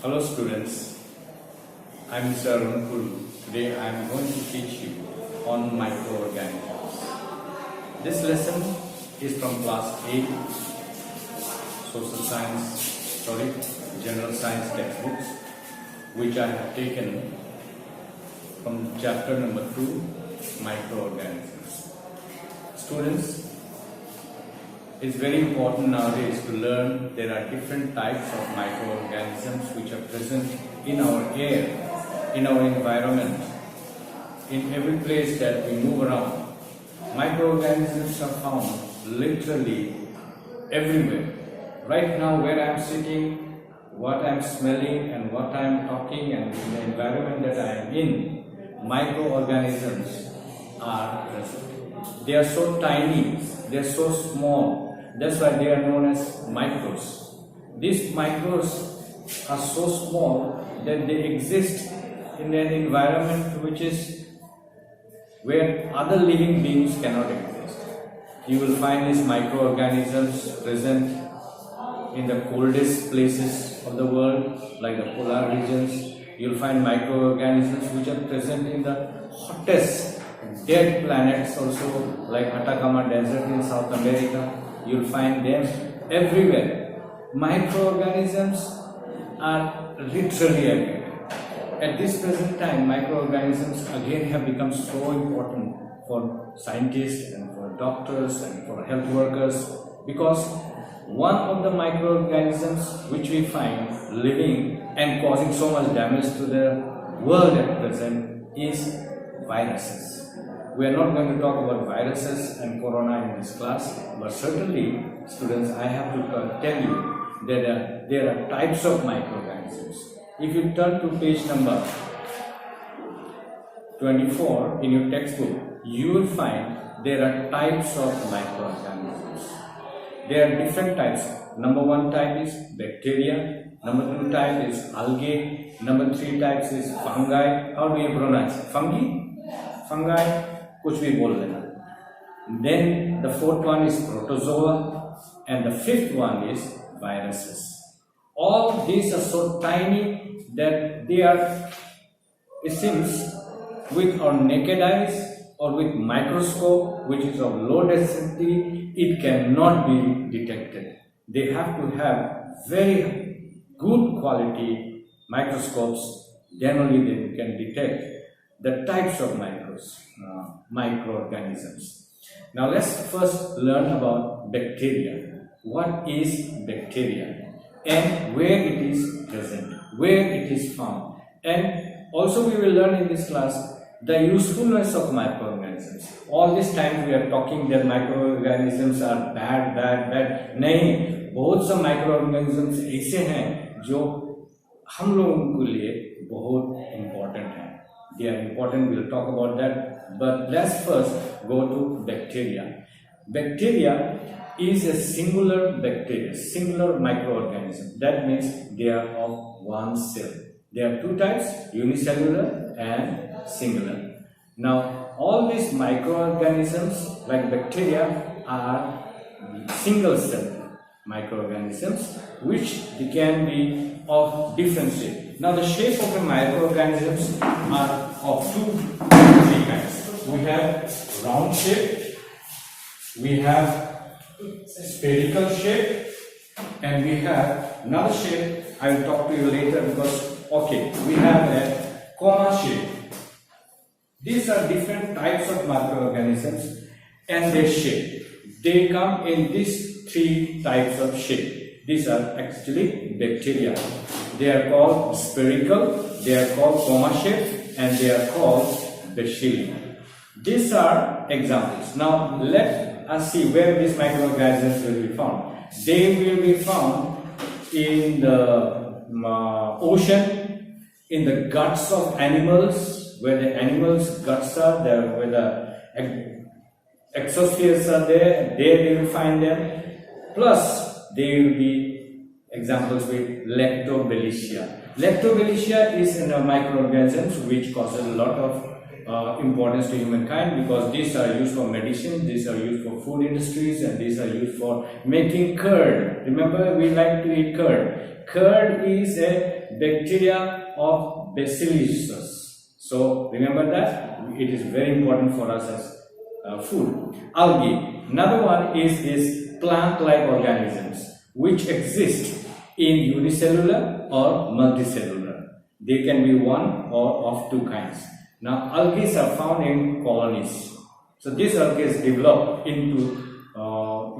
Hello students, I am Mr. Arun. Today I am going to teach you on microorganisms. This lesson is from class 8 general science textbooks, which I have taken from chapter number 2, microorganisms. Students, it's very important nowadays to learn there are different types of microorganisms which are present in our air, in our environment, in every place that we move around. Microorganisms are found literally everywhere. Right now where I am sitting, what I am smelling and what I am talking and in the environment that I am in, microorganisms are present. They are so tiny, they are so small. That's why they are known as microbes. These microbes are so small that they exist in an environment which is where other living beings cannot exist. You will find these microorganisms present in the coldest places of the world, like the polar regions. You will find microorganisms which are present in the hottest dead planets also, like Atacama Desert in South America. You will find them everywhere. Microorganisms are literally everywhere. At this present time, microorganisms again have become so important for scientists and for doctors and for health workers, because one of the microorganisms which we find living and causing so much damage to the world at present is viruses. We are not going to talk about viruses and corona in this class, but certainly, students, I have to tell you that there are types of microorganisms. If you turn to page number 24 in your textbook, you will find there are types of microorganisms. There are different types. Number 1 type is bacteria. Number 2 type is algae. Number 3 types is fungi. How do you pronounce it? Fungi? कुछ भी बोल लेना. Then the 4th one is protozoa and the 5th one is viruses. All these are so tiny that they are, it seems, with our naked eyes or with microscope, which is of low density, it cannot be detected. They have to have very good quality microscopes, then only they can detect the types of microorganisms. Now let's first learn about bacteria. What is bacteria and where it is present, where it is found, and also we will learn in this class the usefulness of microorganisms. All this time we are talking that microorganisms are bad. नहीं, बहुत से microorganisms ऐसे हैं जो हम लोगों के लिए बहुत important हैं. They are important, we will talk about that, but let's first go to bacteria. Bacteria is a singular microorganism. That means they are of one cell. There are 2 types, unicellular and singular. Now, all these microorganisms like bacteria are single cell microorganisms, which they can be of different shape. Now the shape of the microorganisms are of 3 kinds. We have round shape, we have spherical shape, and we have another shape. I will talk to you later because, we have a coma shape. These are different types of microorganisms and their shape. They come in these 3 types of shape. These are actually bacteria. They are called spherical, they are called coma shape, and they are called bacilli. These are examples. Now let us see where these microorganisms will be found. They will be found in the ocean, in the guts of animals, where the animals' guts are there, where the exospheres are there we will find them. Plus, there will be examples with Lactobacillus. Lactobacillus is a microorganism which causes a lot of importance to humankind, because these are used for medicine, these are used for food industries, and these are used for making curd. Remember, we like to eat curd. Curd is a bacteria of Bacillus. So remember that it is very important for us as food. Algae. Another one is this plant-like organisms which exist in unicellular or multicellular. They can be one or of two kinds. Now algae are found in colonies. So these algae develop into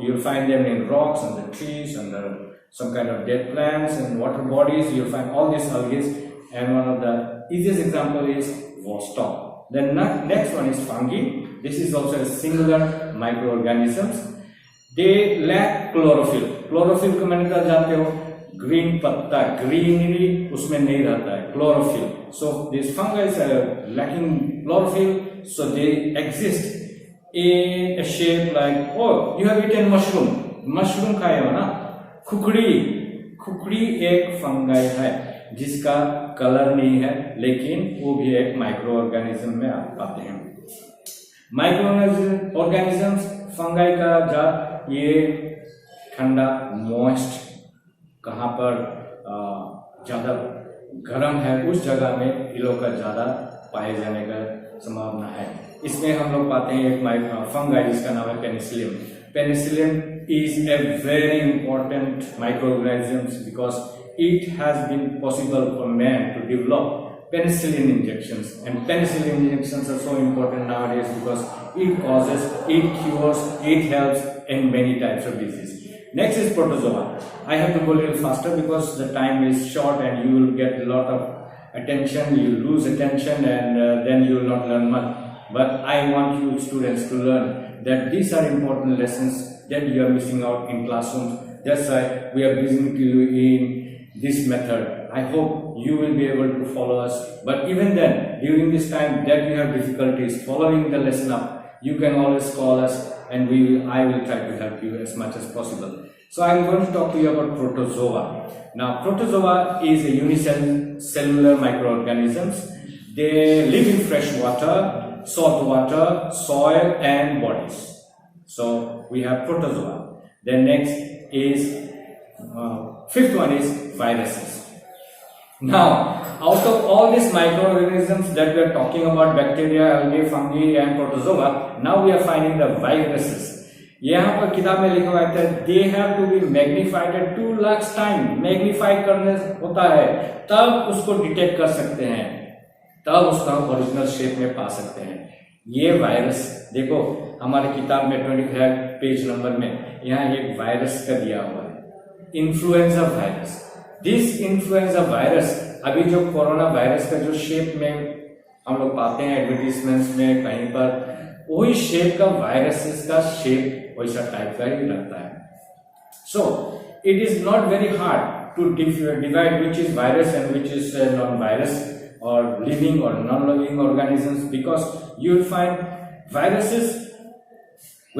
you'll find them in rocks, under trees, under some kind of dead plants and water bodies. You'll find all these algae, and one of the easiest example is Vostok. The next one is fungi. This is also a singular microorganisms. They lack chlorophyll. Chlorophyll को मैंने कहा जानते हो, green पत्ता, greenery उसमें नहीं रहता है, chlorophyll. So these fungi are lacking chlorophyll, so they exist in a shape like, oh, you have eaten mushroom. Mushroom खाए हो ना? खुखड़ी एक फंगाई है जिसका कलर नहीं है, लेकिन वो भी एक माइक्रो ऑर्गेनिज्म में आते हैं. माइक्रो ऑर्गेनिजम्स फंगाई का जात ये ठंडा मॉइस्ट, कहाँ पर ज्यादा गर्म है उस जगह में इन लोग का ज्यादा पाए जाने का संभावना है. इसमें हम लोग पाते हैं एक फंगाई जिसका नाम है Penicillium. Penicillium is a very important microorganism because it has been possible for man to develop penicillin injections, and penicillin injections are so important nowadays because it cures, it helps in many types of disease. Next is protozoa. I have to go a little faster because the time is short and you will get a lot of attention, you will lose attention, and then you will not learn much. But I want you students to learn that these are important lessons that you are missing out in classrooms. That's why we are presenting to you in this method. I hope you will be able to follow us. But even then, during this time that you have difficulties following the lesson up, you can always call us, and I will try to help you as much as possible. So I am going to talk to you about protozoa. Now, protozoa is a unicellular microorganisms. They live in fresh water, salt water, soil, and bodies. So we have protozoa. Then next is fifth one is viruses. Now, out of all these microorganisms that we are talking about, bacteria, algae, fungi, and protozoa, now we are finding the viruses. यहाँ पर किताब में लिखा हुआ है they have to be magnified at 2 lakh time. Magnify करने होता है तब उसको डिटेक्ट कर सकते हैं, तब उसका ओरिजिनल शेप में पा सकते हैं. ये वायरस देखो हमारे किताब में 25 पेज नंबर में यहाँ एक वायरस का दिया हुआ है, influenza virus. This influenza virus अभी जो कोरोना वायरस का जो शेप में हम लोग पाते हैं एडवर्टीजमेंट्स में कहीं पर, वही शेप का वायरसेस का शेप वैसा टाइप का ही लगता है. So it is not very hard to divide which is virus and which is non virus or living or non-living organisms, because you will find viruses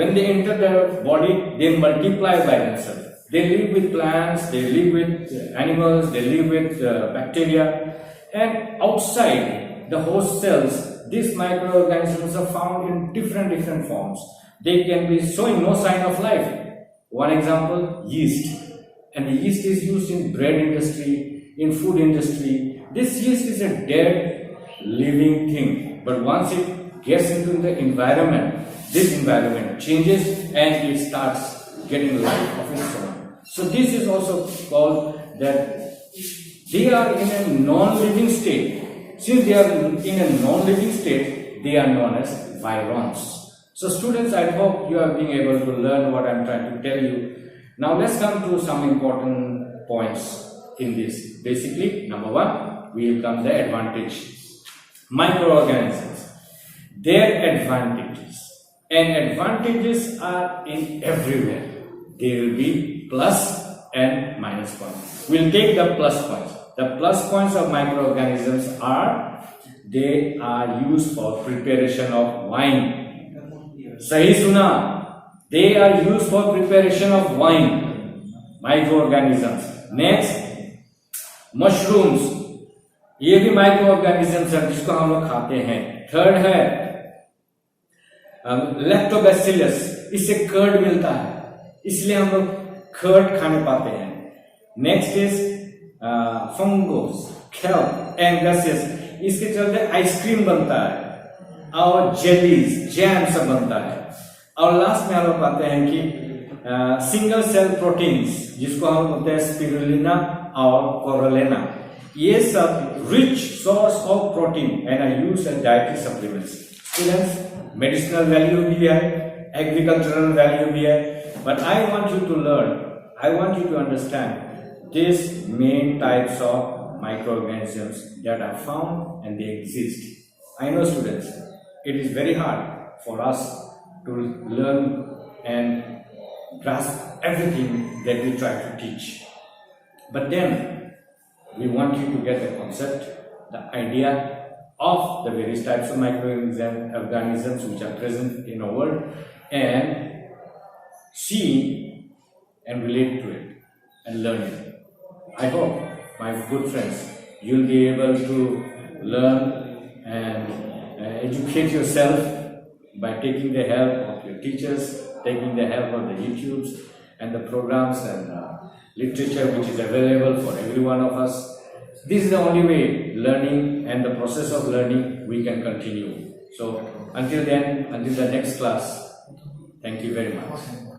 when they enter the body they multiply by themselves. They live with plants, they live with animals, they live with bacteria, and outside the host cells these microorganisms are found in different forms. They can be showing no sign of life. One example, yeast, and the yeast is used in bread industry, in food industry. This yeast is a dead living thing, but once it gets into the environment, this environment changes and it starts getting life of its own. So this is also called that they are in a non-living state. Since they are in a non-living state, they are known as virons. So students, I hope you are being able to learn what I am trying to tell you. Now let's come to some important points in this. Basically, number one, we will come the advantage. Microorganisms, their advantages, and advantages are in everywhere. There will be plus and minus points. We'll take the plus points. The plus points of microorganisms are they are used for preparation of wine. Sahi suna? They are used for preparation of wine. Microorganisms. Next, mushrooms, ये भी micro organisms है जिसको हम लोग खाते हैं. Third है lactobacillus, इससे कर्ड मिलता है, इसलिए हम लोग कर्ड खाने पाते हैं. Next is fungus, kelp and gaseous, इसके चलते आइसक्रीम बनता है और जेलीज, जैम सब बनता है। और लास्ट में हम लोग पाते हैं कि सिंगल सेल प्रोटीन्स, जिसको हम बोलते हैं स्पिरुलिना और कोरोलेना, ये सब rich source of protein and are used as dietary supplements. Students, medicinal value भी है, एग्रीकल्चरल वैल्यू भी है, but I want you to learn, I want you to understand these main types of microorganisms that are found and they exist. I know, students, it is very hard for us to learn and grasp everything that we try to teach. But then we want you to get the concept, the idea of the various types of microorganisms which are present in our world and see and relate to it and learn it. I hope, my good friends, you'll be able to learn and educate yourself by taking the help of your teachers, taking the help of the YouTubes and the programs and literature which is available for every one of us. This is the only way learning and the process of learning we can continue. So until then, until the next class, thank you very much.